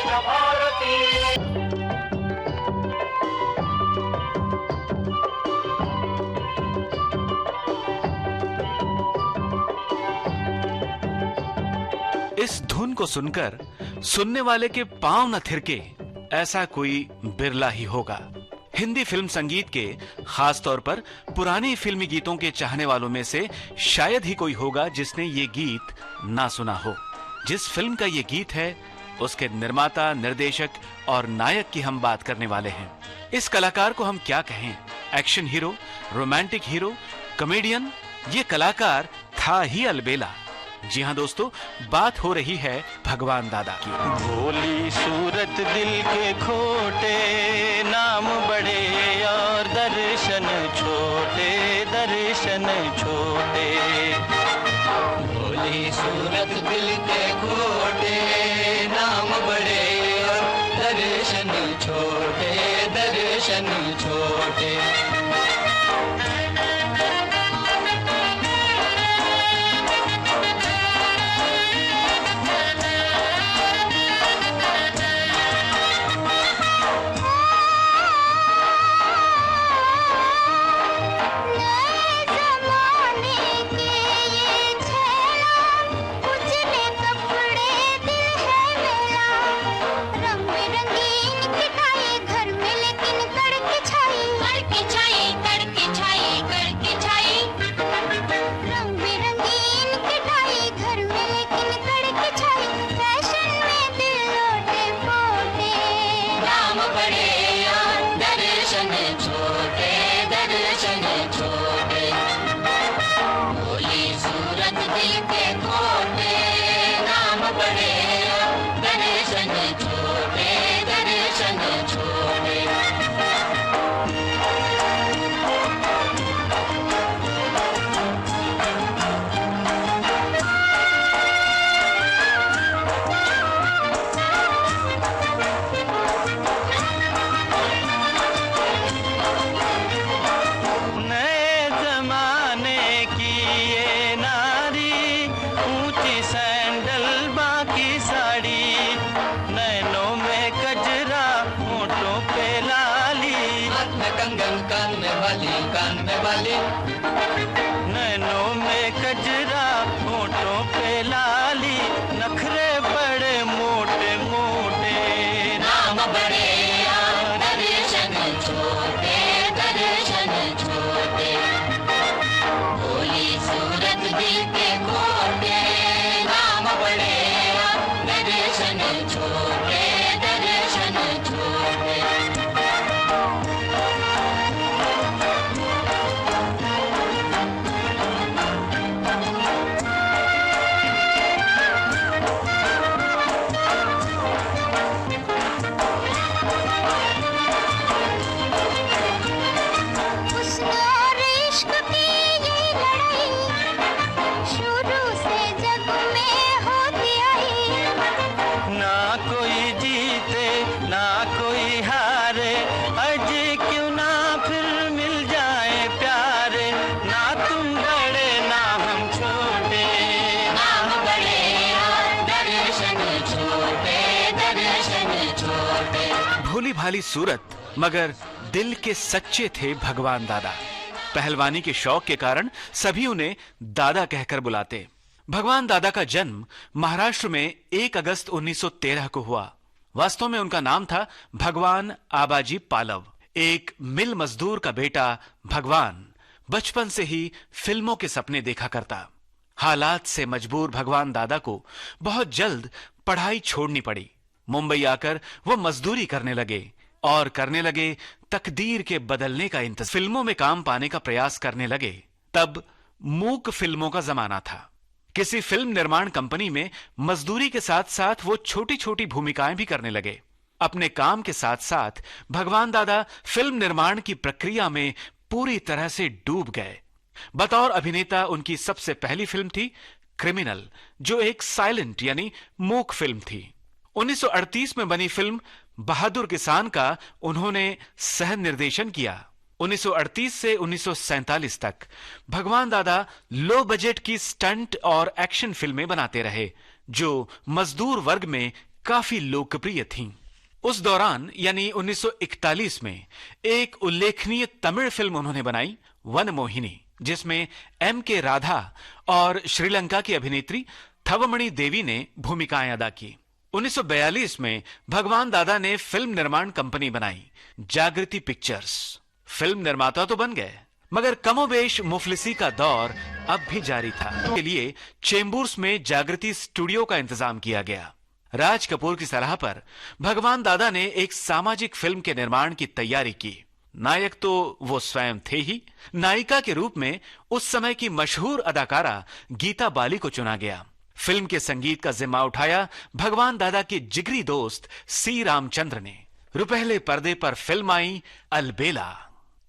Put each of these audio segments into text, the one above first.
न भारती। इस धुन को सुनकर सुनने वाले के पांव न थिरके, ऐसा कोई बिरला ही होगा। हिंदी फिल्म संगीत के खास तौर पर पुराने फिल्मी गीतों के चाहने वालों में से शायद ही कोई होगा जिसने ये गीत ना सुना हो। जिस फिल्म का ये गीत है उसके निर्माता, निर्देशक और नायक की हम बात करने वाले हैं। इस कलाकार को हम क्या कहें, action hero, romantic hero, comedian, ये कलाकार था ही अलबेला। जी हाँ दोस्तों, बात हो रही है भगवान दादा की। भोली सूरत दिल के खोटे, नाम बड़े और दर्शन छोटे, दर्शन छोटे। भोली सूरत दिल के खोटे, नाम बड़े और दर्शन छोटे, दर्शन छोटे। नैनों में कजरा, होठों पे लाली, नखरे बड़े मोटे मोटे, नाम बड़े दर्शन छोटे, दर्शन छोटे। भोली सूरत दिल के खोटे, नाम बड़े दर्शन छोटे, दर्शन छोटे। भोली भाली सूरत मगर दिल के सच्चे थे भगवान दादा। पहलवानी के शौक के कारण सभी उन्हें दादा कहकर बुलाते। भगवान दादा का जन्म महाराष्ट्र में 1 अगस्त 1913 को हुआ। वास्तव में उनका नाम था भगवान आबाजी पालव। एक मिल मजदूर का बेटा भगवान बचपन से ही फिल्मों के सपने देखा करता। हालात से मजबूर भगवान दादा को बहुत जल्द पढ़ाई छोड़नी पड़ी। मुंबई आकर वो मजदूरी करने लगे और करने लगे तकदीर के बदलने का इंतजार। फिल्मों में काम पाने का प्रयास करने लगे। तब मूक फिल्मों का जमाना था। किसी फिल्म निर्माण कंपनी में मजदूरी के साथ साथ वो छोटी छोटी भूमिकाएं भी करने लगे। अपने काम के साथ साथ भगवान दादा फिल्म निर्माण की प्रक्रिया में पूरी तरह से डूब गए। बतौर अभिनेता उनकी सबसे पहली फिल्म थी क्रिमिनल, जो एक साइलेंट यानी मूक फिल्म थी। 1938 में बनी फिल्म बहादुर किसान का उन्होंने सह निर्देशन किया। 1938 से 1947 तक भगवान दादा लो बजट की स्टंट और एक्शन फिल्में बनाते रहे, जो मजदूर वर्ग में काफी लोकप्रिय थीं। उस दौरान यानी 1941 में एक उल्लेखनीय तमिल फिल्म उन्होंने बनाई, वन मोहिनी, जिसमें M.K. राधा और श्रीलंका की अभिनेत्री थवमणि देवी ने भूमिकाएं अदा की। 1942 में भगवान दादा ने फिल्म निर्माण कंपनी बनाई, जागृति पिक्चर्स। फिल्म निर्माता तो बन गए, मगर कमोबेश मुफलिसी का दौर अब भी जारी था। के लिए चेंबूर्स में जागृति स्टूडियो का इंतजाम किया गया। राज कपूर की सलाह पर भगवान दादा ने एक सामाजिक फिल्म के निर्माण की तैयारी की। नायक तो वो स्वयं थे ही, नायिका के रूप में उस समय की मशहूर अदाकारा गीता बाली को चुना गया। फिल्म के संगीत का जिम्मा उठाया भगवान दादा के जिगरी दोस्त सी रामचंद्र ने। रुपहले पर्दे पर फिल्म आई अलबेला।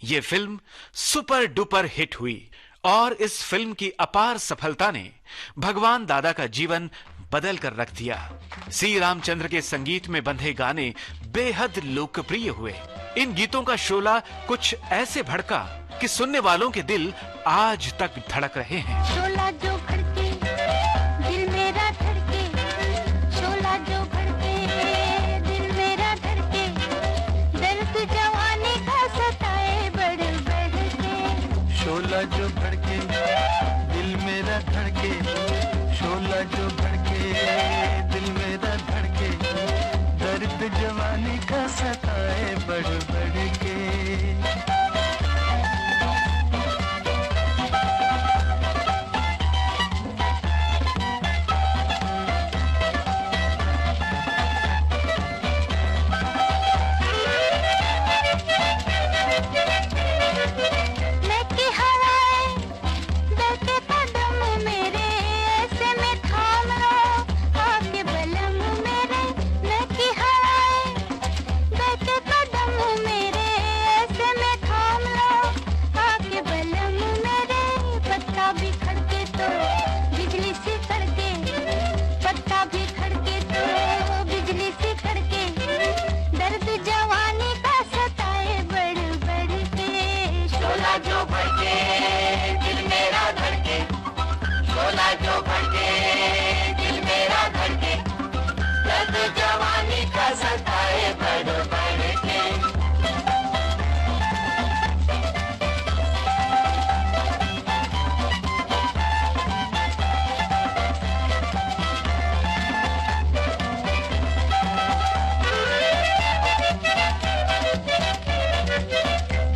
ये फिल्म सुपर डुपर हिट हुई और इस फिल्म की अपार सफलता ने भगवान दादा का जीवन बदल कर रख दिया। सी रामचंद्र के संगीत में बंधे गाने बेहद लोकप्रिय हुए। इन गीतों का शोला कुछ ऐसे भड़का कि सुनने वालों के दिल आज तक धड़क रहे हैं। शोला जो भड़के, दिल मेरा धड़के, शोला जो भड़के, दिल मेरा धड़के, दर्द जवानी का सताए बढ़ बढ़ के। शोला जो भड़के, दिल मेरा धड़के, शोला जो भड़के, दिल मेरा धड़के, दर्द जवानी का सताए बढ़ बढ़ के।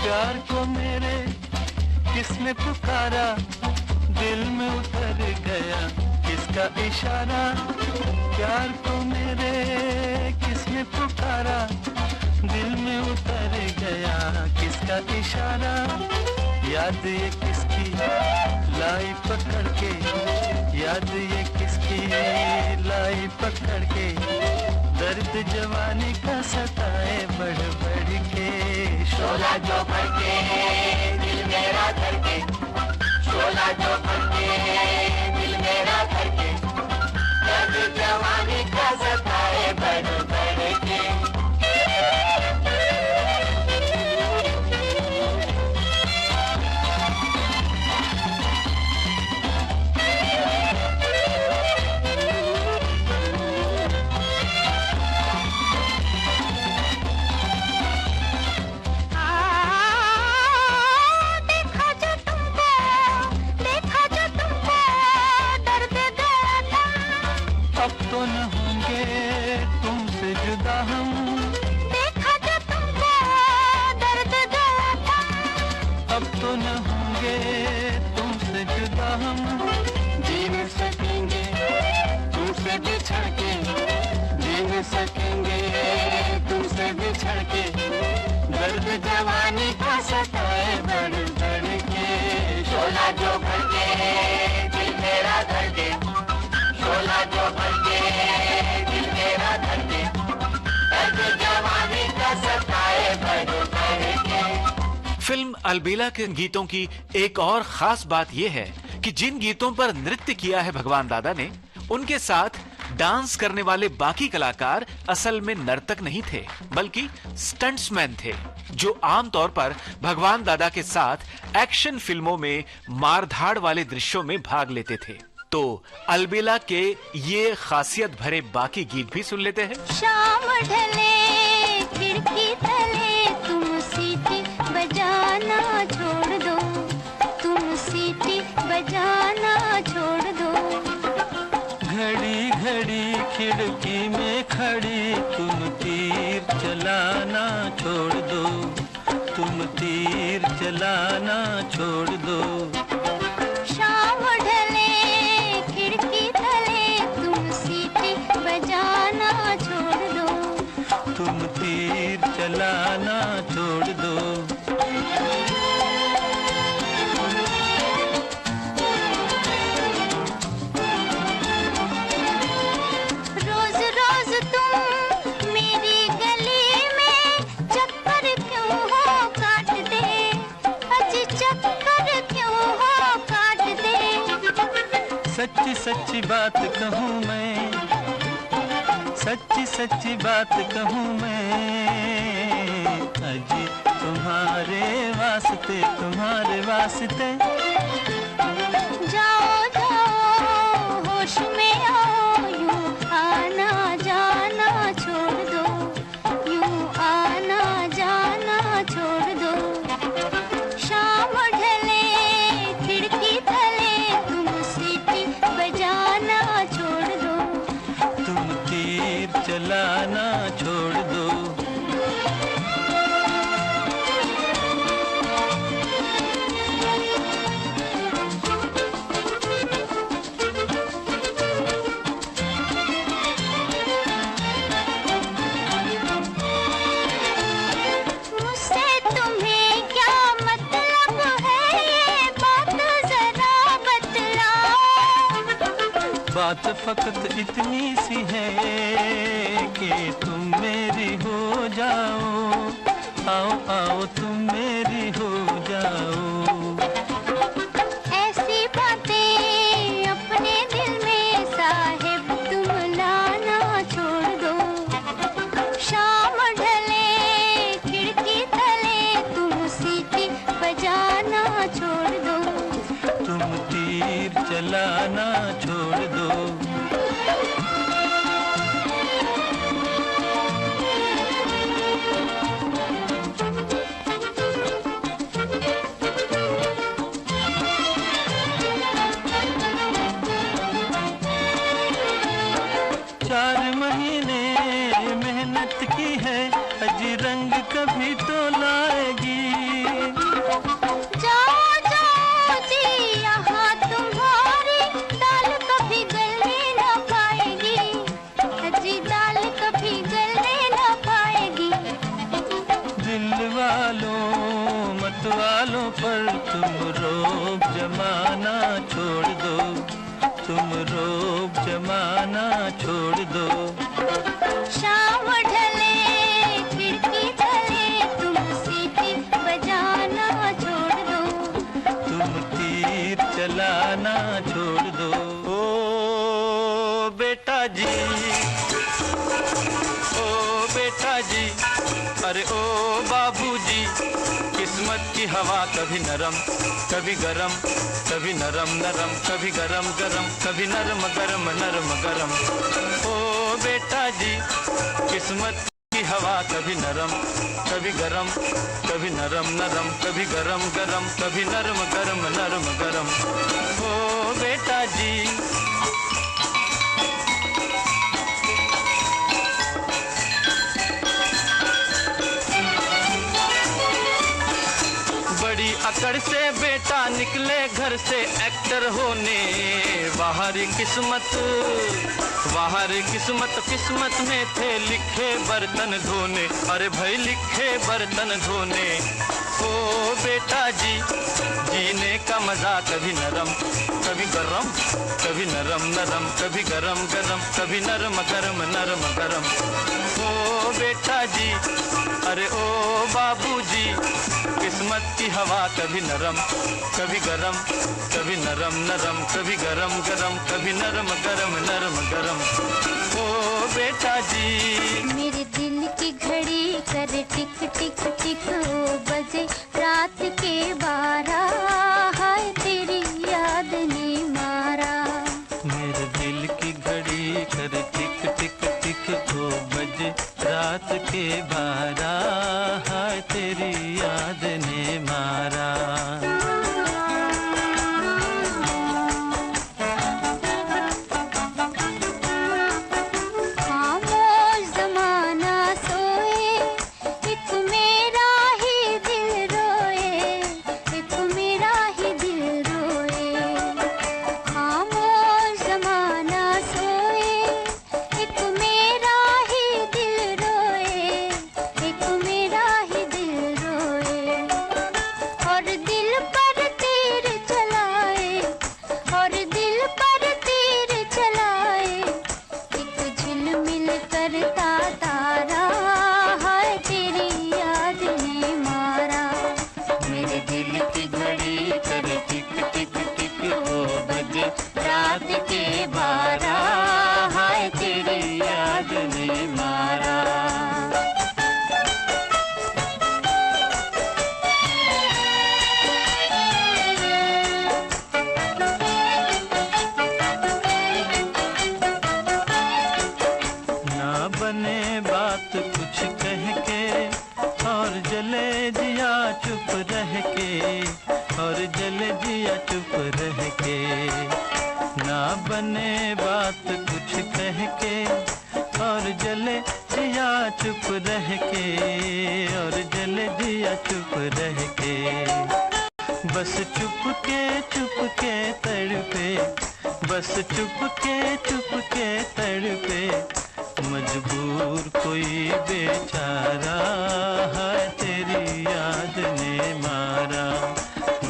प्यार को मेरे किसने पुकारा, दिल में उतर गया किसका इशारा। प्यार को मेरे किसने पुकारा, दिल में उतर गया किसका इशारा। याद ये किसकी लाई पकड़ के, याद ये किसकी लाई पकड़ के, दर्द जवानी का सताए बढ़ बढ़ के। शोला जो भड़के, दिल मेरा धड़के, शोला जो भड़के, दिल मेरा धड़के, दर्द जवानी का सताए बढ़ बढ़ के। अब तो न होंगे तुमसे जुदा हम, देखा जो तुमको दर्द गया था। अब तो न होंगे तुमसे जुदा हम। जी न सकेंगे तुमसे बिछड़ के, जी न सकेंगे तुमसे बिछड़ के, दर्द जवानी का सताए बढ़ बढ़ के। शोला जो भड़के, दिल मेरा धड़के, शोला जो भड़के, दिल मेरा धड़के, दर्द जवानी का सताए बढ़ बढ़ के। फिल्म अलबेला के गीतों की एक और खास बात यह है कि जिन गीतों पर नृत्य किया है भगवान दादा ने, उनके साथ डांस करने वाले बाकी कलाकार असल में नर्तक नहीं थे, बल्कि स्टंट्समैन थे, जो आमतौर पर भगवान दादा के साथ एक्शन फिल्मों में मारधाड़ वाले दृश्यों में भाग लेते थे। तो अलबेला के ये खासियत भरे बाकी गीत भी सुन लेते हैं। शाम ढले खिड़की तले तुम सीटी बजाना छोड़ दो, तुम सीटी बजाना छोड़ दो। घड़ी घड़ी खिड़की में खड़ी तुम तीर चलाना छोड़ दो, तुम तीर चलाना छोड़ दो। शाम ढले खिड़की तले तुम सीटी बजाना छोड़ दो, तुम तीर चलाना छोड़ दो। रोज रोज तुम मेरी गली में चक्कर क्यों हो काटते, अजी चक्कर क्यों हो काटते। सच्ची सच्ची बात कहूँ मैं, सच्ची सच्ची बात कहूँ मैं, अजी तुम्हारे वास्ते, तुम्हारे वास्ते। जाओ जाओ होश में आओ, यूं आना जाना छोड़ दो, यूं आना जाना छोड़ दो। शाम ढले खिड़की तले तुम सीटी बजाना छोड़ दो, तुम तीर चलाना छोड़ दो। मुझसे तुम्हें क्या मतलब है, ये बात जरा बतलाओ। बात फकत इतनी सी है कि तुम मेरी हो जाओ, आओ आओ तुम मेरी हो जाओ। ऐसी बातें अपने दिल में साहिब तुम लाना छोड़ दो। शाम ढले खिड़की तले तुम सीटी बजाना छोड़ दो, तुम तीर चलाना छोड़ दो। चार महीने मेहनत की है, अजी रंग कभी तो लाएगी। जाओ जाओ जी यहाँ तुम्हारी दाल कभी गलने न पाएगी, अजी दाल कभी गलने न पाएगी। दिल वालों मत वालों पर तुम रोब जमाना छोड़ दो, तुम रोब जमाना छोड़ दो। शाम ढले खिड़की तले तुम सीटी बजाना छोड़ दो, तुम तीर चलाना छोड़ दो। ओ बेटा जी, ओ बेटा जी, अरे ओ बाबूजी, किस्मत की हवा कभी नरम कभी गरम, कभी नरम नरम कभी गरम गरम, कभी नरम गरम नरम गरम। ओ बेटा जी, किस्मत की हवा कभी नरम कभी गरम, कभी नरम नरम कभी गरम गरम, कभी नरम गरम नरम गरम। ओ बेटा जी। बड़ी अकड़ से बेटा निकले घर से एक्टर होने, बाहरी किस्मत किस्मत में थे लिखे बर्तन धोने, अरे भाई लिखे बर्तन धोने। ओ बेटा जी, जीने का मजा कभी नरम कभी गरम, कभी नरम नरम कभी गरम गरम, कभी नरम गरम नरम गरम। ओ बेटा जी, अरे ओ बाबूजी, किस्मत की हवा कभी नरम कभी गरम, कभी नरम नरम कभी गरम गरम, कभी नरम गरम नरम गरम। ओ बेटा जी। मेरे दिल की घड़ी करे टिक टिक टिक, ओ बजे रात के 12, हाय तेरी याद ने मारा। रात के 12 हाय तेरी याद ने मारा। रात के 12 हाय तेरी याद ने मारा। ना बने बात कुछ कह के और जले जिया चुप रह के, और जले जिया चुप रह के। ना बने बात कुछ कह के और जले जिया चुप रह के, और जले जिया चुप रह के। बस चुप के तड़पे, बस चुप के तड़पे मजबूर कोई बेचारा है तेरी याद ने मारा।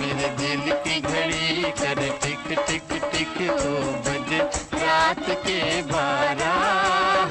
मेरे दिल की घड़ी कर टिक टिक टिक 2 बजे रात के 12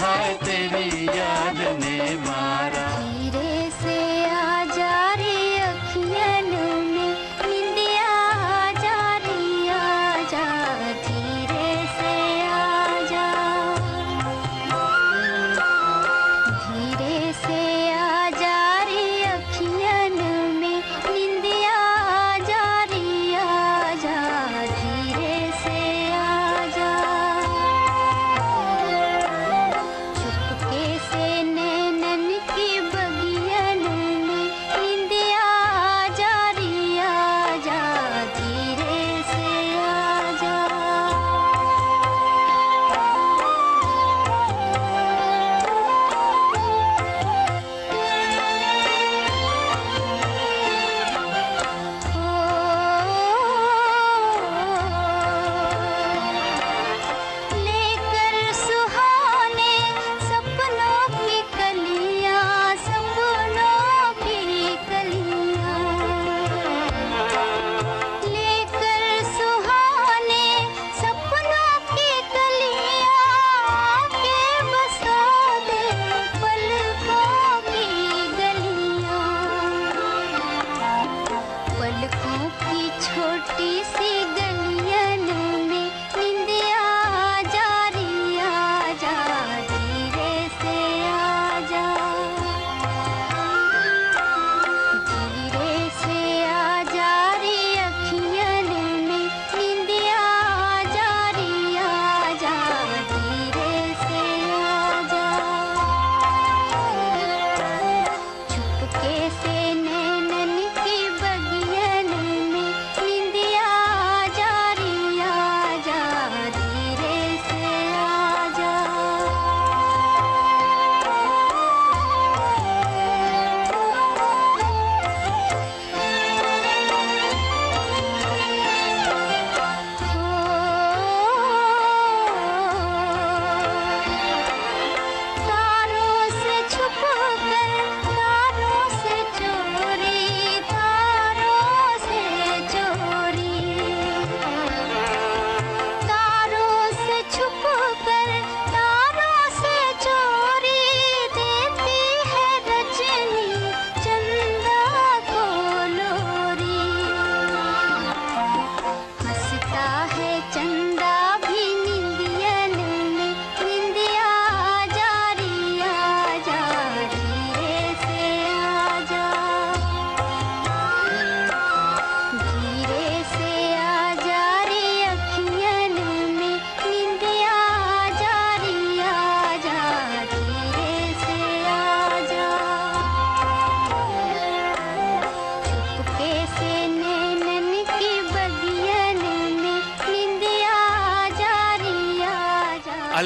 हाय तेरी याद ने मारा। धीरे से आ जा रे अखियन में निंदिया आ जा रे आजा, धीरे से आ जा, धीरे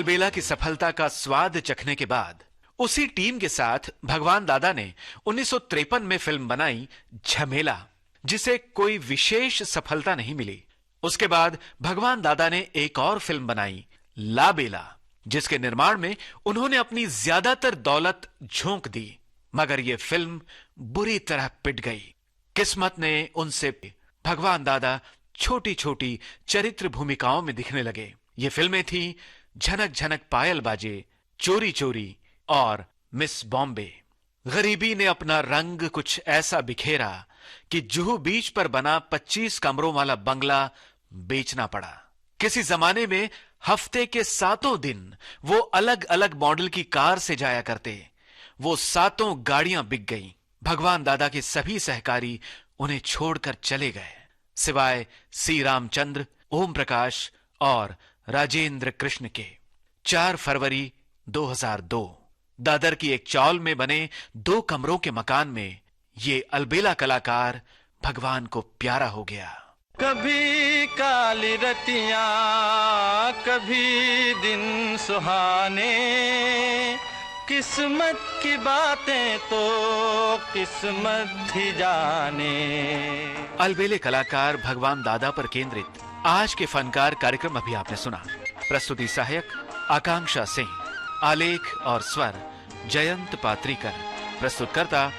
अलबेला की सफलता का स्वाद चखने के बाद उसी टीम के साथ भगवान दादा ने 1953 में फिल्म बनाई झमेला, जिसे कोई विशेष सफलता नहीं मिली। उसके बाद भगवान दादा ने एक और फिल्म बनाई लाबेला, जिसके निर्माण में उन्होंने अपनी ज्यादातर दौलत झोंक दी, मगर यह फिल्म बुरी तरह पिट गई। किस्मत ने उनसे भगवान दादा छोटी छोटी चरित्र भूमिकाओं में दिखने लगे। ये फिल्में थी झनक झनक पायल बाजे, चोरी चोरी और मिस बॉम्बे। गरीबी ने अपना रंग कुछ ऐसा बिखेरा कि जुहू बीच पर बना 25 कमरों वाला बंगला बेचना पड़ा। किसी जमाने में हफ्ते के 7 दिन वो अलग अलग मॉडल की कार से जाया करते। वो 7 गाड़ियां बिक गईं। भगवान दादा के सभी सहकारी उन्हें छोड़कर चले गए, सिवाय सी रामचंद्र, ओम प्रकाश और राजेंद्र कृष्ण के। 4 फरवरी 2002 दादर की एक चौल में बने 2 कमरों के मकान में ये अलबेला कलाकार भगवान को प्यारा हो गया। कभी काली रतियां, कभी दिन सुहाने, किस्मत की बातें तो किस्मत ही जाने। अलबेले कलाकार भगवान दादा पर केंद्रित आज के फनकार कार्यक्रम अभी आपने सुना। प्रस्तुति सहायक आकांक्षा सिंह, आलेख और स्वर जयंत पात्रीकर, प्रस्तुतकर्ता